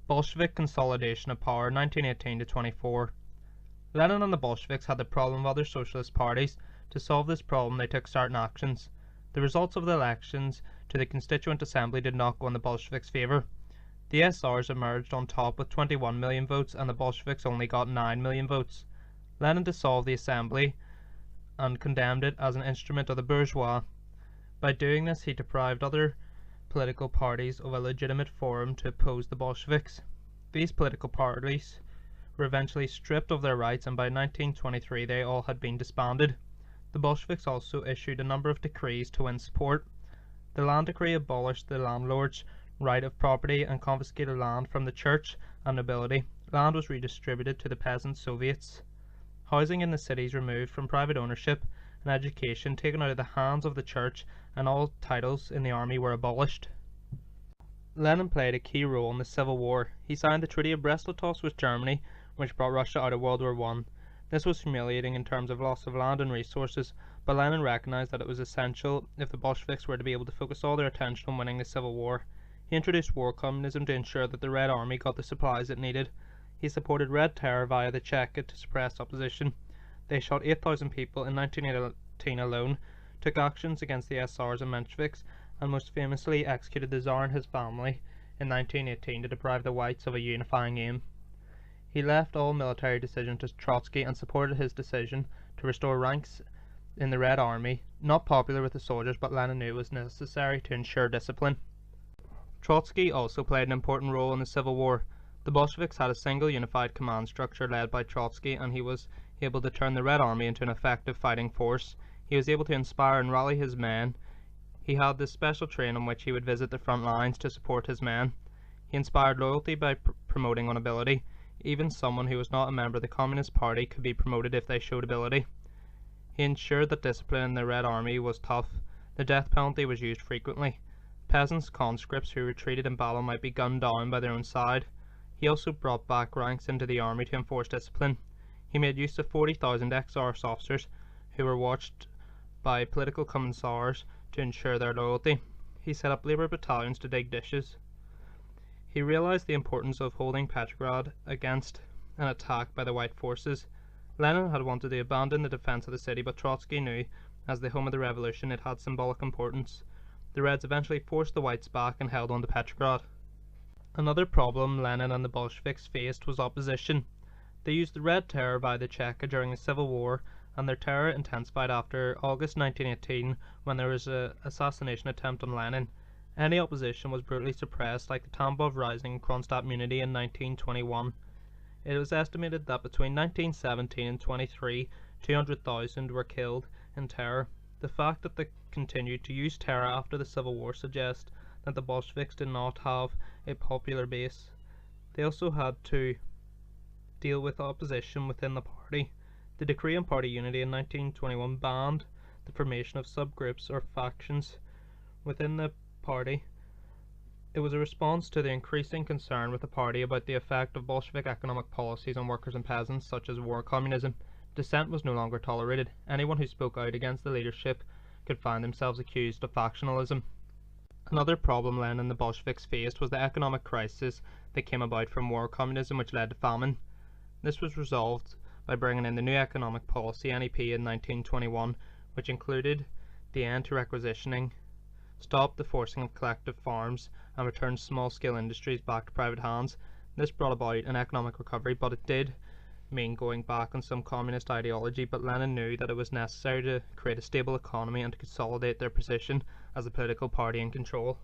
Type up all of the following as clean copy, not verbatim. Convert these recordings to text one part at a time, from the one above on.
Bolshevik consolidation of power 1918 to 24. Lenin and the Bolsheviks had the problem of other socialist parties. To solve this problem they took certain actions. The results of the elections to the Constituent Assembly did not go in the Bolsheviks' favour. The SRs emerged on top with 21 million votes and the Bolsheviks only got 9 million votes. Lenin dissolved the Assembly and condemned it as an instrument of the bourgeois. By doing this he deprived other political parties of a legitimate forum to oppose the Bolsheviks. These political parties were eventually stripped of their rights and by 1923 they all had been disbanded. The Bolsheviks also issued a number of decrees to win support. The land decree abolished the landlord's right of property and confiscated land from the church and nobility. Land was redistributed to the peasant soviets. Housing in the cities removed from private ownership and education taken out of the hands of the church, and all titles in the army were abolished. Lenin played a key role in the Civil War. He signed the Treaty of Brest-Litovsk with Germany, which brought Russia out of World War I. This was humiliating in terms of loss of land and resources, but Lenin recognized that it was essential if the Bolsheviks were to be able to focus all their attention on winning the Civil War. He introduced war communism to ensure that the Red Army got the supplies it needed. He supported Red Terror via the Cheka to suppress opposition. They shot 8,000 people in 1918 alone, took actions against the SRs and Mensheviks, and most famously executed the Tsar and his family in 1918 to deprive the whites of a unifying aim. He left all military decision to Trotsky and supported his decision to restore ranks in the Red Army. Not popular with the soldiers, but Lenin knew it was necessary to ensure discipline. Trotsky also played an important role in the Civil War. The Bolsheviks had a single unified command structure led by Trotsky, and he was able to turn the Red Army into an effective fighting force. He was able to inspire and rally his men. He had this special train on which he would visit the front lines to support his men. He inspired loyalty by promoting on ability. Even someone who was not a member of the Communist Party could be promoted if they showed ability. He ensured that discipline in the Red Army was tough. The death penalty was used frequently. Peasants, conscripts who retreated in battle might be gunned down by their own side. He also brought back ranks into the army to enforce discipline. He made use of 40,000 ex-RS officers who were watched by political commissars to ensure their loyalty. He set up labour battalions to dig ditches. He realised the importance of holding Petrograd against an attack by the white forces. Lenin had wanted to abandon the defence of the city, but Trotsky knew, as the home of the revolution, it had symbolic importance. The Reds eventually forced the whites back and held on to Petrograd. Another problem Lenin and the Bolsheviks faced was opposition. They used the Red Terror via the Cheka during the Civil War, and their terror intensified after August 1918 when there was an assassination attempt on Lenin. Any opposition was brutally suppressed, like the Tambov Rising in Kronstadt Mutiny in 1921. It was estimated that between 1917 and 23, 200,000 were killed in terror. The fact that they continued to use terror after the Civil War suggests that the Bolsheviks did not have a popular base. They also had to deal with opposition within the party. The Decree on Party Unity in 1921 banned the formation of subgroups or factions within the party. It was a response to the increasing concern with the party about the effect of Bolshevik economic policies on workers and peasants, such as war communism. Dissent was no longer tolerated. Anyone who spoke out against the leadership could find themselves accused of factionalism. Another problem Lenin and the Bolsheviks faced was the economic crisis that came about from war communism, which led to famine. This was resolved by bringing in the new economic policy NEP in 1921, which included the end to requisitioning, stopped the forcing of collective farms, and returned small-scale industries back to private hands. This brought about an economic recovery, but it did mean going back on some communist ideology, but Lenin knew that it was necessary to create a stable economy and to consolidate their position as a political party in control.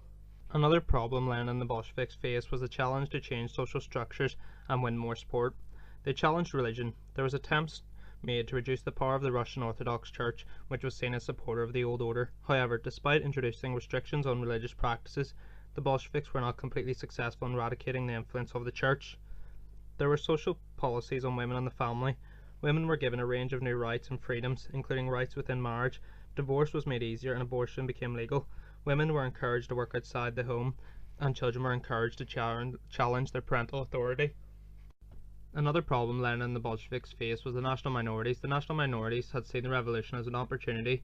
Another problem Lenin and the Bolsheviks faced was the challenge to change social structures and win more support. They challenged religion. There was attempts made to reduce the power of the Russian Orthodox Church, which was seen as supporter of the old order. However, despite introducing restrictions on religious practices, the Bolsheviks were not completely successful in eradicating the influence of the church. There were social policies on women and the family. Women were given a range of new rights and freedoms, including rights within marriage. Divorce was made easier and abortion became legal. Women were encouraged to work outside the home, and children were encouraged to challenge their parental authority. Another problem Lenin and the Bolsheviks faced was the national minorities. The national minorities had seen the revolution as an opportunity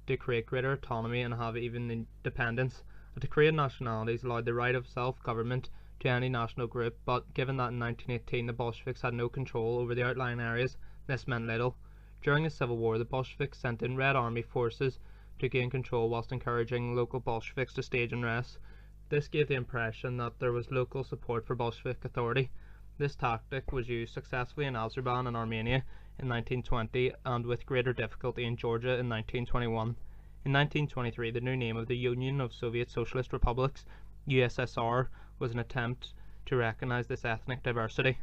to create greater autonomy and have even independence. A decree on nationalities allowed the right of self-government to any national group, but given that in 1918 the Bolsheviks had no control over the outlying areas, this meant little. During the Civil War, the Bolsheviks sent in Red Army forces to gain control whilst encouraging local Bolsheviks to stage unrest. This gave the impression that there was local support for Bolshevik authority. This tactic was used successfully in Azerbaijan and Armenia in 1920 and with greater difficulty in Georgia in 1921. In 1923, the new name of the Union of Soviet Socialist Republics, USSR, was an attempt to recognize this ethnic diversity.